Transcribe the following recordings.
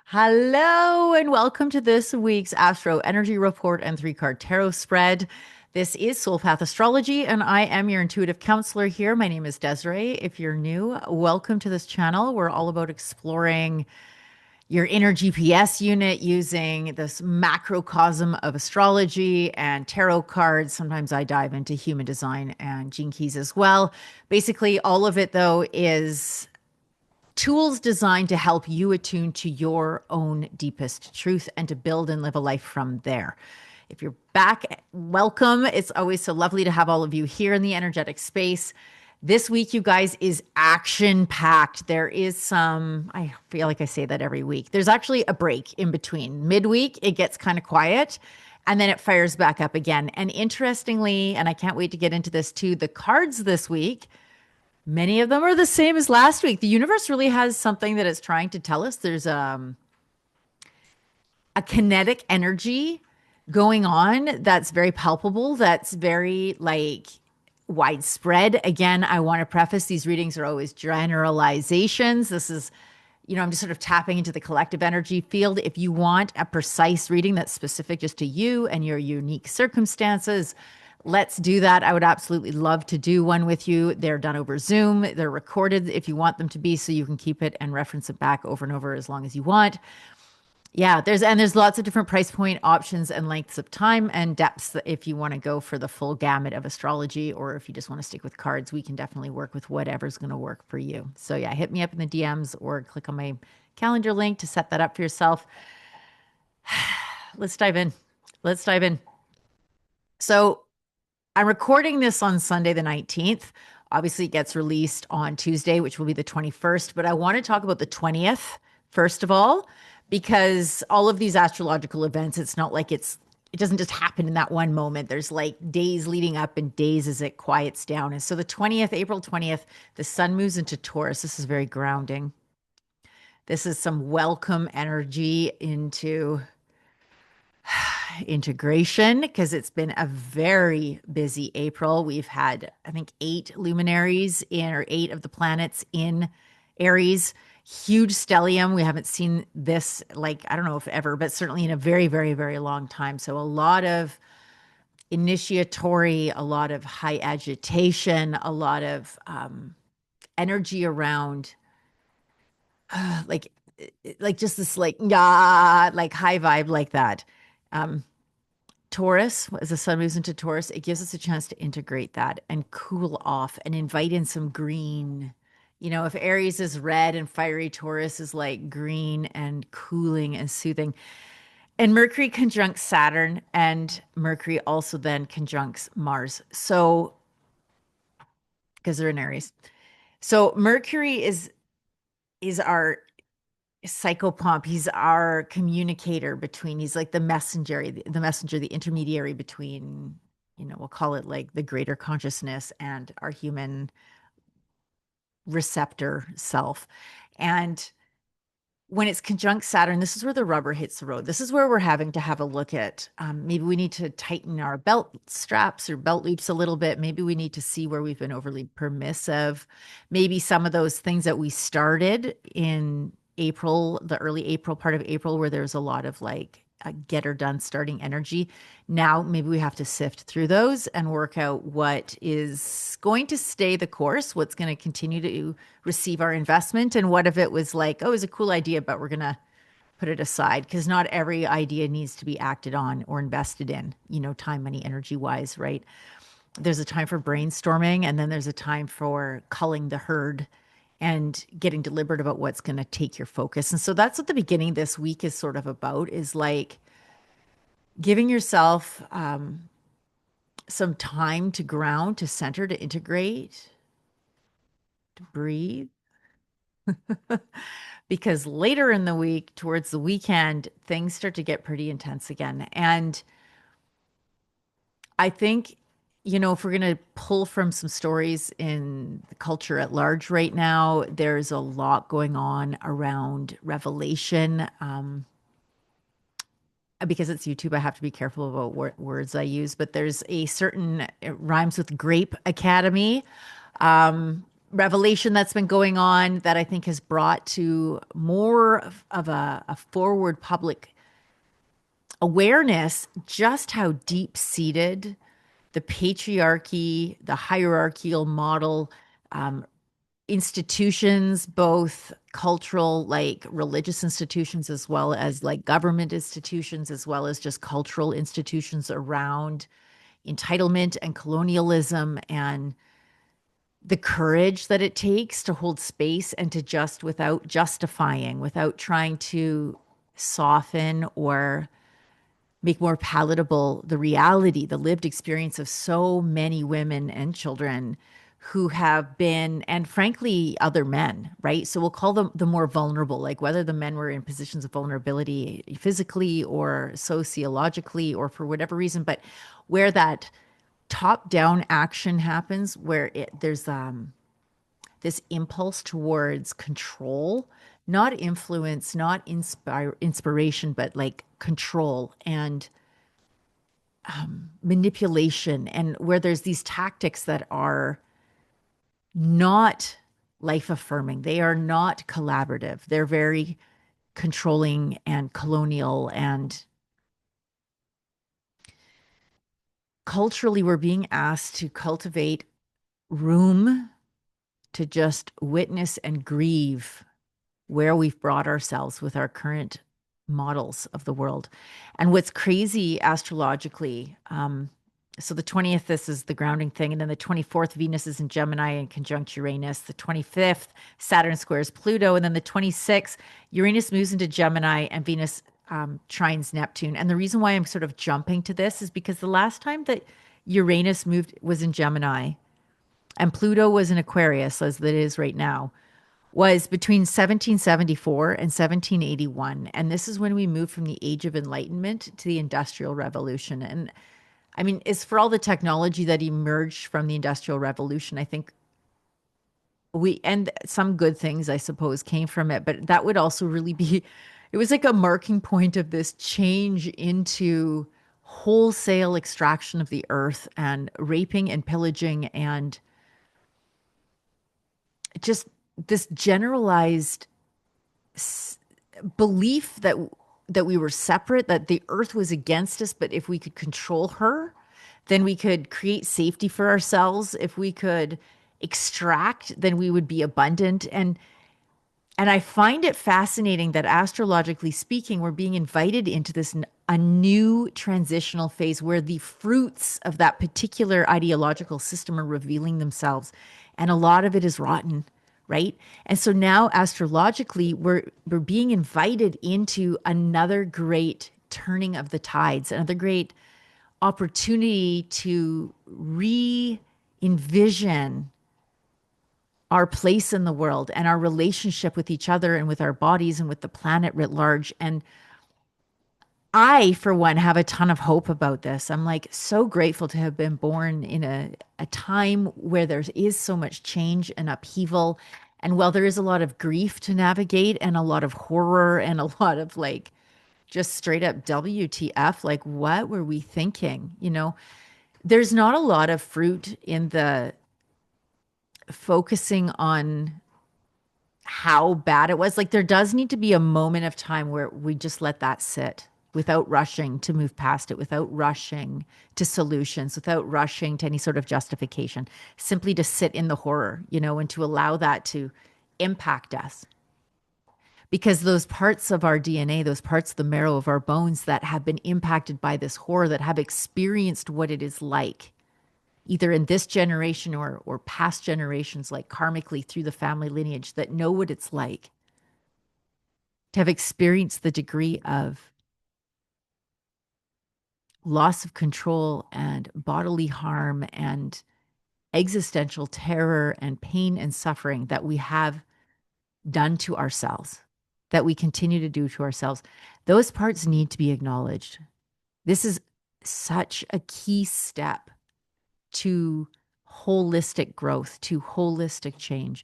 Hello and welcome to this week's Astro Energy Report and three-card tarot spread. This is Soulpath Astrology, and I am your intuitive counselor here. My name is Desiree. If you're new, welcome to this channel. We're all about exploring your inner GPS unit using this macrocosm of astrology and tarot cards. Sometimes I dive into human design and gene keys as well. Basically, all of it, though, is tools designed to help you attune to your own deepest truth and to build and live a life from there. If you're back, welcome. It's always so lovely to have all of you here in the energetic space. This week, you guys, is action packed. There is I feel like I say that every week. There's actually a break in between. Midweek, it gets kind of quiet and then it fires back up again. And interestingly, and I can't wait to get into this too, the cards this week, many of them are the same as last week. The universe really has something that it's trying to tell us. There's a kinetic energy going on that's very palpable, that's very like widespread. Again, I want to preface these readings are always generalizations. This is, I'm just sort of tapping into the collective energy field. If you want a precise reading that's specific just to you and your unique circumstances, let's do that. I would absolutely love to do one with you. They're done over Zoom. They're recorded if you want them to be, so you can keep it and reference it back over and over as long as you want. Yeah, there's lots of different price point options and lengths of time and depths if you want to go for the full gamut of astrology, or if you just want to stick with cards, we can definitely work with whatever's going to work for you. So yeah, hit me up in the DMs or click on my calendar link to set that up for yourself. Let's dive in. Let's dive in. So I'm recording this on Sunday, the 19th. Obviously, it gets released on Tuesday, which will be the 21st. But I want to talk about the 20th, first of all, because all of these astrological events, it's not like it doesn't just happen in that one moment. There's like days leading up and days as it quiets down. And so the 20th, April 20th, the sun moves into Taurus. This is very grounding. This is some welcome energy into integration, because it's been a very busy April. We've had, I think, 8 of the planets in Aries. Huge stellium. We haven't seen this, like, I don't know if ever, but certainly in a very, very, very long time. So a lot of initiatory, a lot of high agitation, a lot of energy around like just this like yeah, like high vibe like that. Um, Taurus, as the sun moves into Taurus, it gives us a chance to integrate that and cool off and invite in some green. If Aries is red and fiery, Taurus is like green and cooling and soothing. And Mercury conjuncts Saturn, and Mercury also then conjuncts Mars. So, because they're in Aries. So Mercury is our psychopomp. He's our communicator between, he's like the messenger, the intermediary between, we'll call it like the greater consciousness and our human receptor self. And when it's conjunct Saturn, this is where the rubber hits the road. This is where we're having to have a look at maybe we need to tighten our belt straps or belt loops a little bit. Maybe we need to see where we've been overly permissive. Maybe some of those things that we started in April, the early April part of April, where there's a lot of like get her done starting energy. Now, maybe we have to sift through those and work out what is going to stay the course, what's going to continue to receive our investment, and what if it was like, oh, it's a cool idea, but we're going to put it aside, because not every idea needs to be acted on or invested in, time, money, energy wise, right? There's a time for brainstorming, and then there's a time for culling the herd and getting deliberate about what's going to take your focus. And so that's what the beginning this week is sort of about, is like giving yourself some time to ground, to center, to integrate, to breathe. Because later in the week, towards the weekend, things start to get pretty intense again. And I think, if we're going to pull from some stories in the culture at large right now, there's a lot going on around revelation. Because it's YouTube, I have to be careful about what words I use, but there's a certain, it rhymes with Grape Academy. revelation that's been going on that I think has brought to more of a forward public awareness just how deep seated the patriarchy, the hierarchical model, um, institutions, both cultural, like religious institutions, as well as like government institutions, as well as just cultural institutions around entitlement and colonialism and the courage that it takes to hold space and to just without justifying, without trying to soften or make more palatable the reality, the lived experience of so many women and children who have been, and frankly, other men, right? So we'll call them the more vulnerable, like whether the men were in positions of vulnerability physically or sociologically or for whatever reason, but where that top down action happens, where there's this impulse towards control, not influence, not inspiration, but like control and manipulation, and where there's these tactics that are not life affirming. They are not collaborative. They're very controlling and colonial. And culturally, we're being asked to cultivate room to just witness and grieve where we've brought ourselves with our current models of the world. And what's crazy astrologically, so the 20th, this is the grounding thing. And then the 24th, Venus is in Gemini and conjunct Uranus. The 25th, Saturn squares Pluto. And then the 26th, Uranus moves into Gemini and Venus trines Neptune. And the reason why I'm sort of jumping to this is because the last time that Uranus moved was in Gemini and Pluto was in Aquarius, as it is right now, was between 1774 and 1781. And this is when we moved from the Age of Enlightenment to the Industrial Revolution. And I mean, it's for all the technology that emerged from the Industrial Revolution. I think and some good things, I suppose, came from it, but that would also really be, it was like a marking point of this change into wholesale extraction of the earth and raping and pillaging and just this generalized belief that we were separate, that the earth was against us, but if we could control her, then we could create safety for ourselves. If we could extract, then we would be abundant. And I find it fascinating that astrologically speaking, we're being invited into this a new transitional phase where the fruits of that particular ideological system are revealing themselves. And a lot of it is rotten, right? And so now astrologically, we're being invited into another great turning of the tides, another great opportunity to re-envision our place in the world and our relationship with each other and with our bodies and with the planet writ large. And I, for one, have a ton of hope about this. I'm like so grateful to have been born in a time where there is so much change and upheaval. And while there is a lot of grief to navigate and a lot of horror and a lot of like just straight up WTF, like what were we thinking? You know, there's not a lot of fruit in the focusing on how bad it was. Like there does need to be a moment of time where we just let that sit without rushing to move past it, without rushing to solutions, without rushing to any sort of justification, simply to sit in the horror, you know, and to allow that to impact us. Because those parts of our DNA, those parts of the marrow of our bones that have been impacted by this horror, that have experienced what it is like, either in this generation or past generations, like karmically through the family lineage, that know what it's like to have experienced the degree of loss of control and bodily harm and existential terror and pain and suffering that we have done to ourselves, that we continue to do to ourselves. Those parts need to be acknowledged. This is such a key step to holistic growth, to holistic change.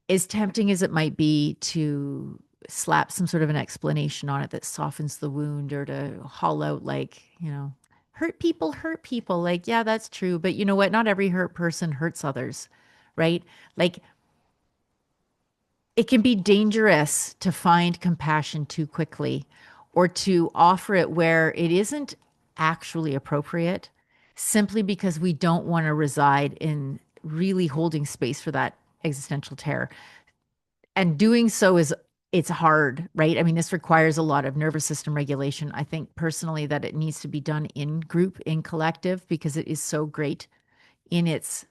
As tempting as it might be to slap some sort of an explanation on it that softens the wound, or to haul out like, you know, hurt people hurt people. Like, yeah, that's true. But you know what? Not every hurt person hurts others, right? Like it can be dangerous to find compassion too quickly or to offer it where it isn't actually appropriate simply because we don't want to reside in really holding space for that existential terror. And doing so is it's hard, right? I mean, this requires a lot of nervous system regulation. I think personally that it needs to be done in group, in collective, because it is so great in its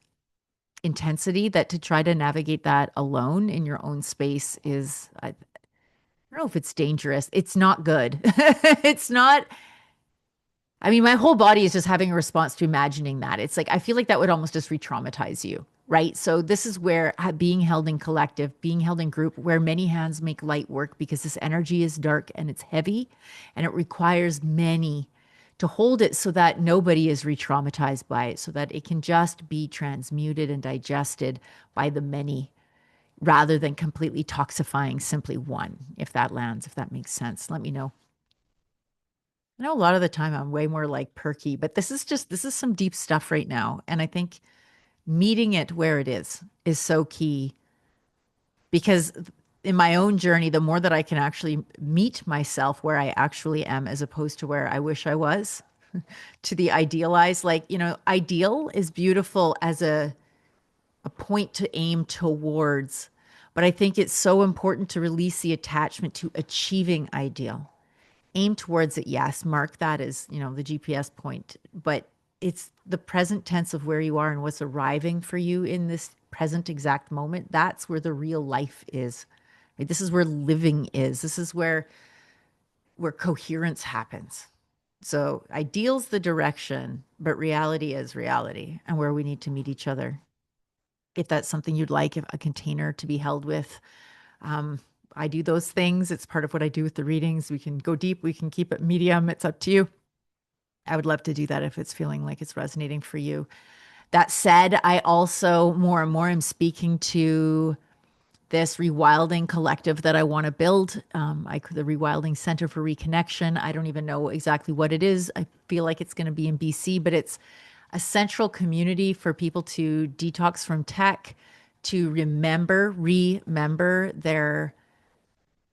intensity that to try to navigate that alone in your own space is, I don't know if it's dangerous. It's not good. It's not, I mean, my whole body is just having a response to imagining that. It's like, I feel like that would almost just re traumatize you, right? So, this is where being held in collective, being held in group, where many hands make light work because this energy is dark and it's heavy and it requires many to hold it so that nobody is re traumatized by it, so that it can just be transmuted and digested by the many rather than completely toxifying simply one. If that lands, if that makes sense, let me know. I know a lot of the time I'm way more like perky, but this is some deep stuff right now. And I think meeting it where it is so key because in my own journey, the more that I can actually meet myself where I actually am, as opposed to where I wish I was, to the idealized, like, ideal is beautiful as a point to aim towards. But I think it's so important to release the attachment to achieving ideal. Aim towards it, yes, mark that as, the GPS point, but it's the present tense of where you are and what's arriving for you in this present exact moment. That's where the real life is. Right? This is where living is. This is where coherence happens. So ideal's the direction, but reality is reality and where we need to meet each other. If that's something you'd like, if a container to be held with, um, I do those things. It's part of what I do with the readings. We can go deep, we can keep it medium. It's up to you. I would love to do that if it's feeling like it's resonating for you. That said, I also more and more am speaking to this rewilding collective that I want to build. The Rewilding Center for Reconnection. I don't even know exactly what it is. I feel like it's going to be in BC, but it's a central community for people to detox from tech, to remember their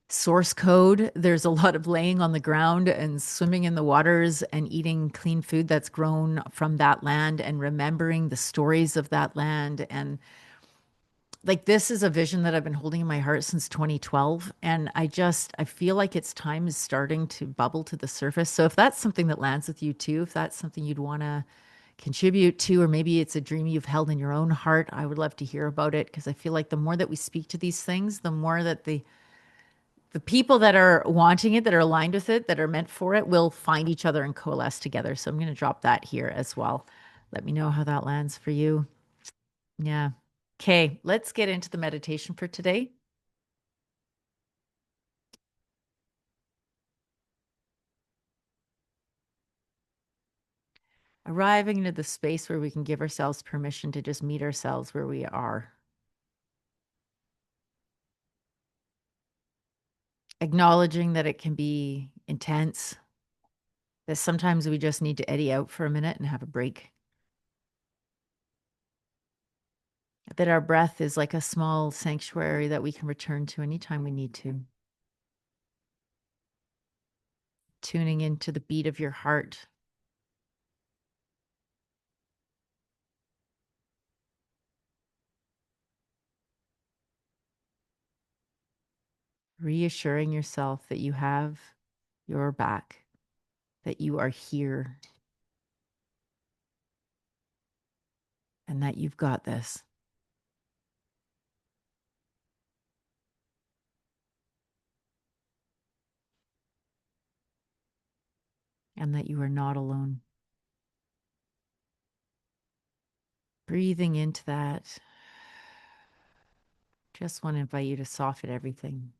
source code. There's a lot of laying on the ground and swimming in the waters and eating clean food that's grown from that land and remembering the stories of that land. And like, this is a vision that I've been holding in my heart since 2012. And I feel like its time is starting to bubble to the surface. So if that's something that lands with you too, if that's something you'd want to contribute to, or maybe it's a dream you've held in your own heart, I would love to hear about it because I feel like the more that we speak to these things, the more that the people that are wanting it, that are aligned with it, that are meant for it, will find each other and coalesce together. So I'm going to drop that here as well. Let me know how that lands for you. Yeah. Okay, let's get into the meditation for today. Arriving into the space where we can give ourselves permission to just meet ourselves where we are. Acknowledging that it can be intense, that sometimes we just need to eddy out for a minute and have a break. That our breath is like a small sanctuary that we can return to anytime we need to. Tuning into the beat of your heart. Reassuring yourself that you have your back, that you are here, and that you've got this. And that you are not alone. Breathing into that, just want to invite you to soften everything.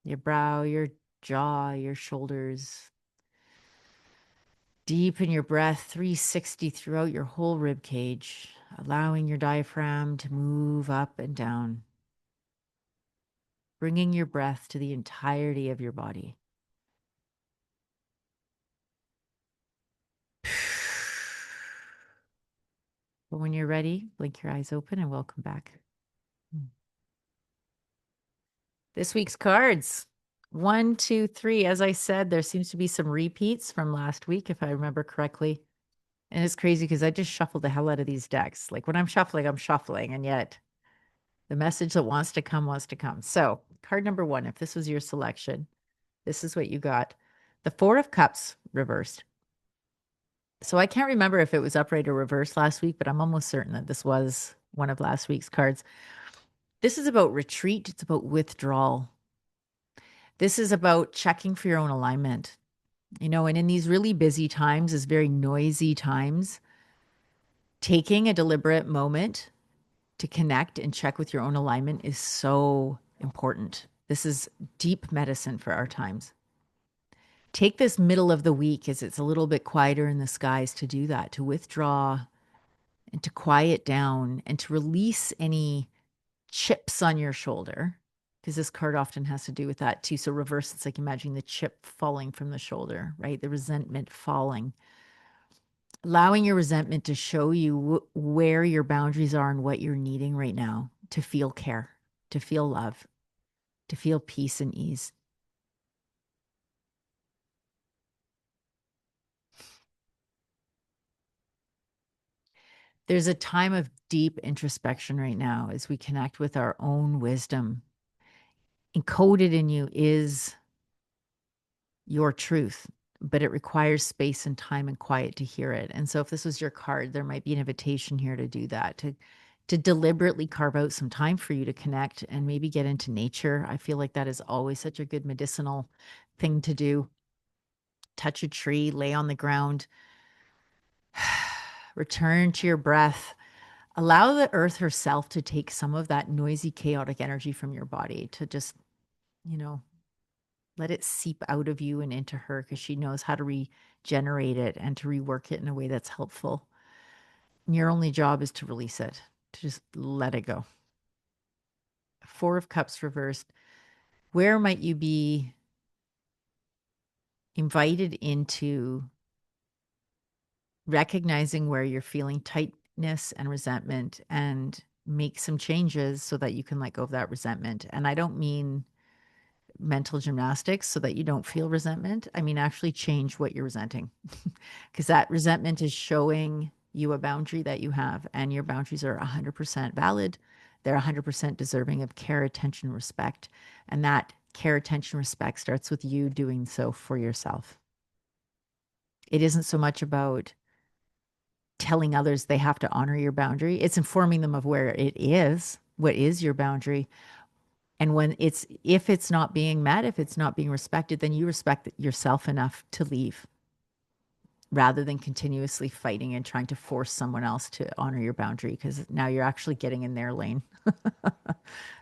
Your brow, your jaw, your shoulders. Deepen your breath 360 throughout your whole rib cage, allowing your diaphragm to move up and down, bringing your breath to the entirety of your body. But when you're ready, blink your eyes open and welcome back. This week's cards. One, two, three. As I said, there seems to be some repeats from last week, if I remember correctly. And it's crazy because I just shuffled the hell out of these decks. Like when I'm shuffling, and yet the message that wants to come wants to come. So, card number one, if this was your selection, this is what you got. The Four of Cups reversed. So I can't remember if it was upright or reversed last week, but I'm almost certain that this was one of last week's cards. This is about retreat. It's about withdrawal. This is about checking for your own alignment. And in these really busy times, these very noisy times, taking a deliberate moment to connect and check with your own alignment is so important. This is deep medicine for our times. Take this middle of the week as it's a little bit quieter in the skies to do that, to withdraw and to quiet down and to release any chips on your shoulder, because this card often has to do with that too. So reverse, it's like imagining the chip falling from the shoulder, right? The resentment falling. Allowing your resentment to show you where your boundaries are and what you're needing right now to feel care, to feel love, to feel peace and ease. There's a time of deep introspection right now as we connect with our own wisdom. Encoded in you is your truth, but it requires space and time and quiet to hear it. And so if this was your card, there might be an invitation here to do that, to deliberately carve out some time for you to connect and maybe get into nature. I feel like that is always such a good medicinal thing to do. Touch a tree, lay on the ground, return to your breath. Allow the earth herself to take some of that noisy, chaotic energy from your body, to just, you know, let it seep out of you and into her, because she knows how to regenerate it and to rework it in a way that's helpful. And your only job is to release it, to just let it go. Four of Cups reversed. Where might you be invited into recognizing where you're feeling tightness and resentment and make some changes so that you can let go of that resentment? And I don't mean mental gymnastics so that you don't feel resentment. I mean, actually change what you're resenting, because that resentment is showing you a boundary that you have, and your boundaries are 100% valid. They're 100% deserving of care, attention, respect. And that care, attention, respect starts with you doing so for yourself. It isn't so much about telling others they have to honor your boundary. It's informing them of where it is, what is your boundary. And if it's not being met, if it's not being respected, then you respect yourself enough to leave, rather than continuously fighting and trying to force someone else to honor your boundary, because now you're actually getting in their lane.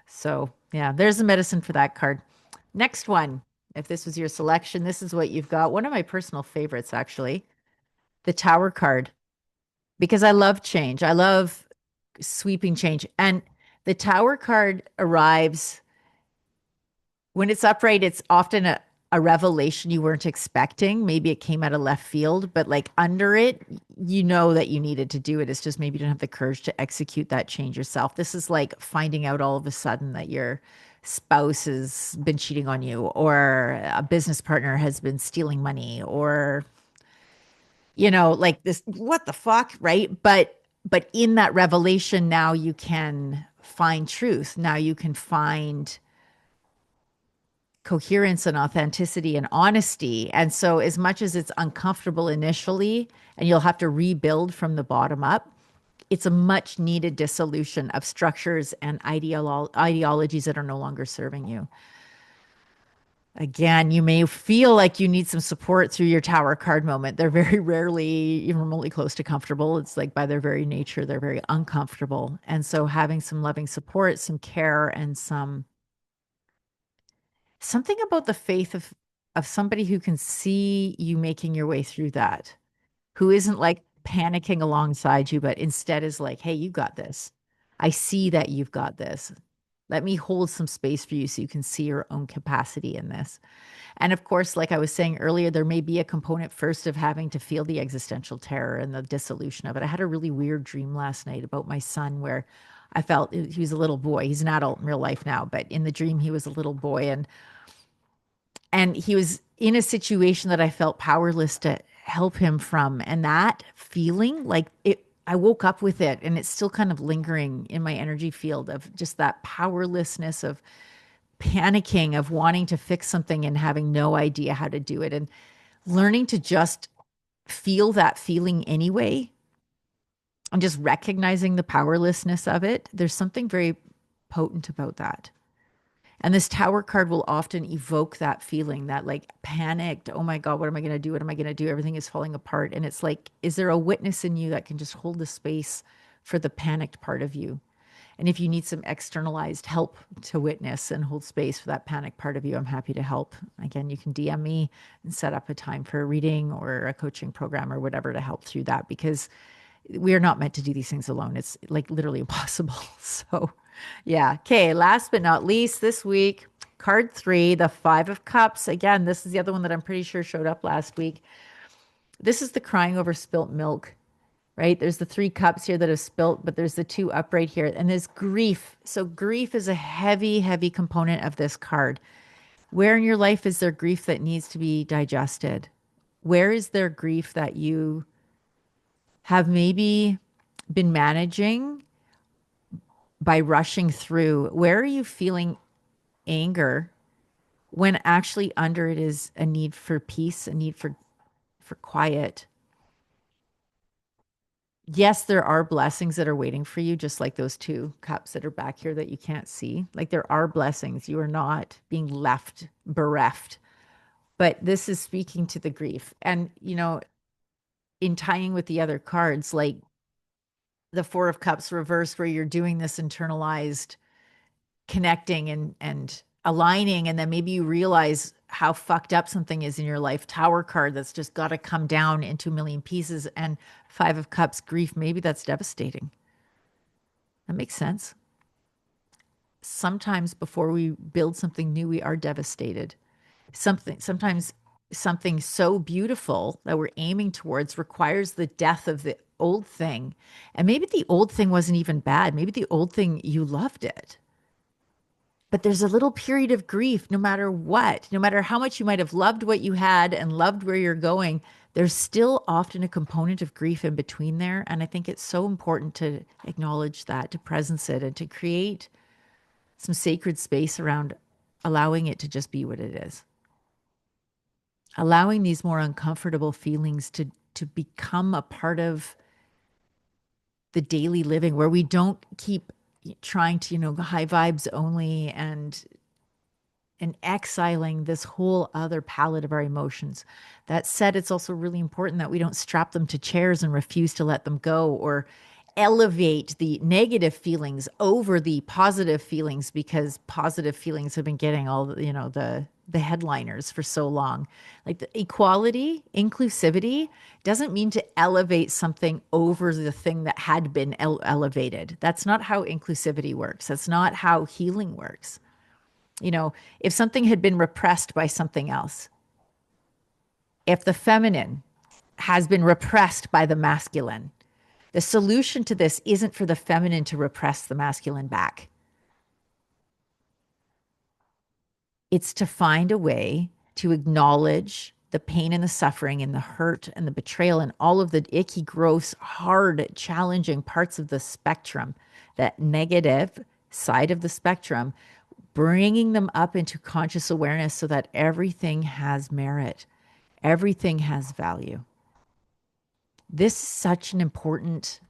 So, yeah, there's the medicine for that card. Next one, if this was your selection, this is what you've got. One of my personal favorites, actually, the Tower card, because I love change. I love sweeping change. And the Tower card arrives when it's upright. It's often a revelation you weren't expecting. Maybe it came out of left field, but like under it, you know that you needed to do it. It's just maybe you don't have the courage to execute that change yourself. This is like finding out all of a sudden that your spouse has been cheating on you, or a business partner has been stealing money, or like this, what the fuck, right? But in that revelation, now you can find truth. Now you can find coherence and authenticity and honesty. And so, as much as it's uncomfortable initially and you'll have to rebuild from the bottom up, it's a much needed dissolution of structures and ideologies that are no longer serving you. Again, you may feel like you need some support through your Tower card moment. They're very rarely even remotely close to comfortable. It's like by their very nature, they're very uncomfortable. And so having some loving support, some care, and something about the faith of somebody who can see you making your way through that, who isn't like panicking alongside you, but instead is like, hey, you got this. I see that you've got this. Let me hold some space for you so you can see your own capacity in this. And of course, like I was saying earlier, there may be a component first of having to feel the existential terror and the dissolution of it. I had a really weird dream last night about my son where I felt he was a little boy. He's an adult in real life now, but in the dream he was a little boy, and he was in a situation that I felt powerless to help him from. And that feeling, like it, I woke up with it and it's still kind of lingering in my energy field of just that powerlessness of panicking, of wanting to fix something and having no idea how to do it. And learning to just feel that feeling anyway and just recognizing the powerlessness of it. There's something very potent about that. And this tower card will often evoke that feeling, that like panicked, oh my God, what am I going to do? What am I going to do? Everything is falling apart. And it's like, is there a witness in you that can just hold the space for the panicked part of you? And if you need some externalized help to witness and hold space for that panic part of you, I'm happy to help. Again, you can DM me and set up a time for a reading or a coaching program or whatever to help through that, because we are not meant to do these things alone. It's like literally impossible. So, yeah. Okay. Last but not least, this week, card 3, the 5 of Cups. Again, this is the other one that I'm pretty sure showed up last week. This is the crying over spilt milk, right? There's the 3 cups here that have spilt, but there's the 2 up right here. And there's grief. So, grief is a heavy, heavy component of this card. Where in your life is there grief that needs to be digested? Where is there grief that you have maybe been managing by rushing through? Where are you feeling anger when actually under it is a need for peace, a need for quiet? Yes, there are blessings that are waiting for you, just like those 2 cups that are back here that you can't see. Like there are blessings. You are not being left bereft. But this is speaking to the grief. And, in tying with the other cards, like the 4 of Cups reversed, where you're doing this internalized connecting and aligning, and then maybe you realize how fucked up something is in your life. Tower card that's just got to come down into a million pieces. And 5 of Cups, grief, maybe that's devastating. That makes sense. Sometimes before we build something new, we are devastated. Sometimes something so beautiful that we're aiming towards requires the death of the old thing. And maybe the old thing wasn't even bad. Maybe the old thing, you loved it. But there's a little period of grief no matter what, no matter how much you might have loved what you had and loved where you're going, there's still often a component of grief in between there. And I think it's so important to acknowledge that, to presence it, and to create some sacred space around allowing it to just be what it is. Allowing these more uncomfortable feelings to become a part of the daily living, where we don't keep trying to, high vibes only, and exiling this whole other palette of our emotions. That said, it's also really important that we don't strap them to chairs and refuse to let them go, or elevate the negative feelings over the positive feelings, because positive feelings have been getting all the headliners for so long. Like the equality, inclusivity doesn't mean to elevate something over the thing that had been elevated. That's not how inclusivity works. That's not how healing works. If something had been repressed by something else, if the feminine has been repressed by the masculine, the solution to this isn't for the feminine to repress the masculine back. It's to find a way to acknowledge the pain and the suffering and the hurt and the betrayal and all of the icky, gross, hard, challenging parts of the spectrum, that negative side of the spectrum, bringing them up into conscious awareness so that everything has merit, everything has value. This is such an important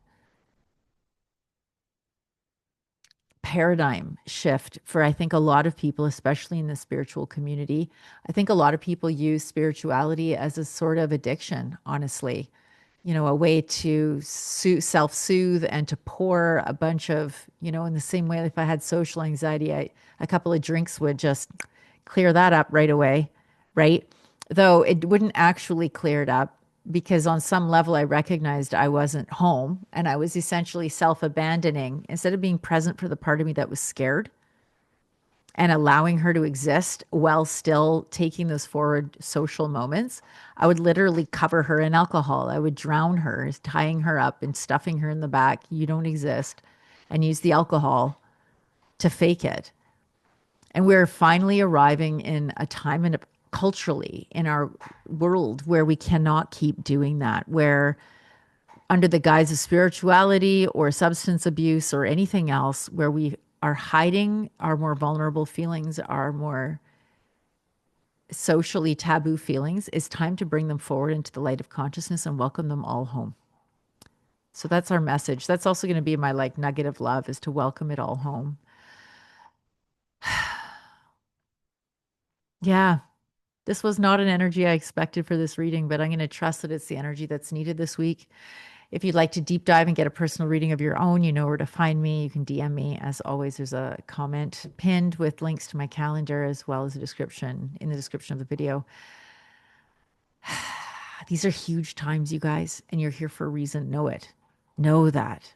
paradigm shift for, I think, a lot of people, especially in the spiritual community. I think a lot of people use spirituality as a sort of addiction, honestly. A way to self-soothe and to pour a bunch of, in the same way, if I had social anxiety, a couple of drinks would just clear that up right away, right? Though it wouldn't actually clear it up, because on some level I recognized I wasn't home and I was essentially self-abandoning instead of being present for the part of me that was scared and allowing her to exist while still taking those forward social moments. I would literally cover her in alcohol. I would drown her, tying her up and stuffing her in the back. You don't exist. and use the alcohol to fake it. And we're finally arriving in a time and culturally in our world where we cannot keep doing that, where under the guise of spirituality or substance abuse or anything else, where we are hiding our more vulnerable feelings, our more socially taboo feelings, it's time to bring them forward into the light of consciousness and welcome them all home. So that's our message. That's also going to be my like nugget of love, is to welcome it all home. Yeah, this was not an energy I expected for this reading, but I'm going to trust that it's the energy that's needed this week. If you'd like to deep dive and get a personal reading of your own, you know where to find me. You can DM me. As always, there's a comment pinned with links to my calendar as well as a description in the description of the video. These are huge times, you guys, and you're here for a reason. Know it. Know that.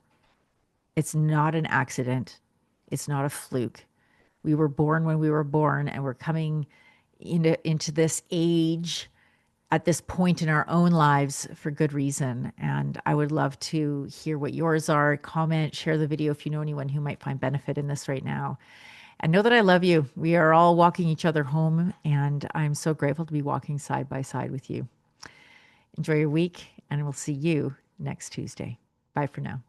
It's not an accident. It's not a fluke. We were born when we were born, and we're coming into this age at this point in our own lives for good reason. And I would love to hear what yours are. Comment, share the video if you know anyone who might find benefit in this right now. And know that I love you. We are all walking each other home, and I'm so grateful to be walking side by side with you. Enjoy your week, and we'll see you next Tuesday. Bye for now.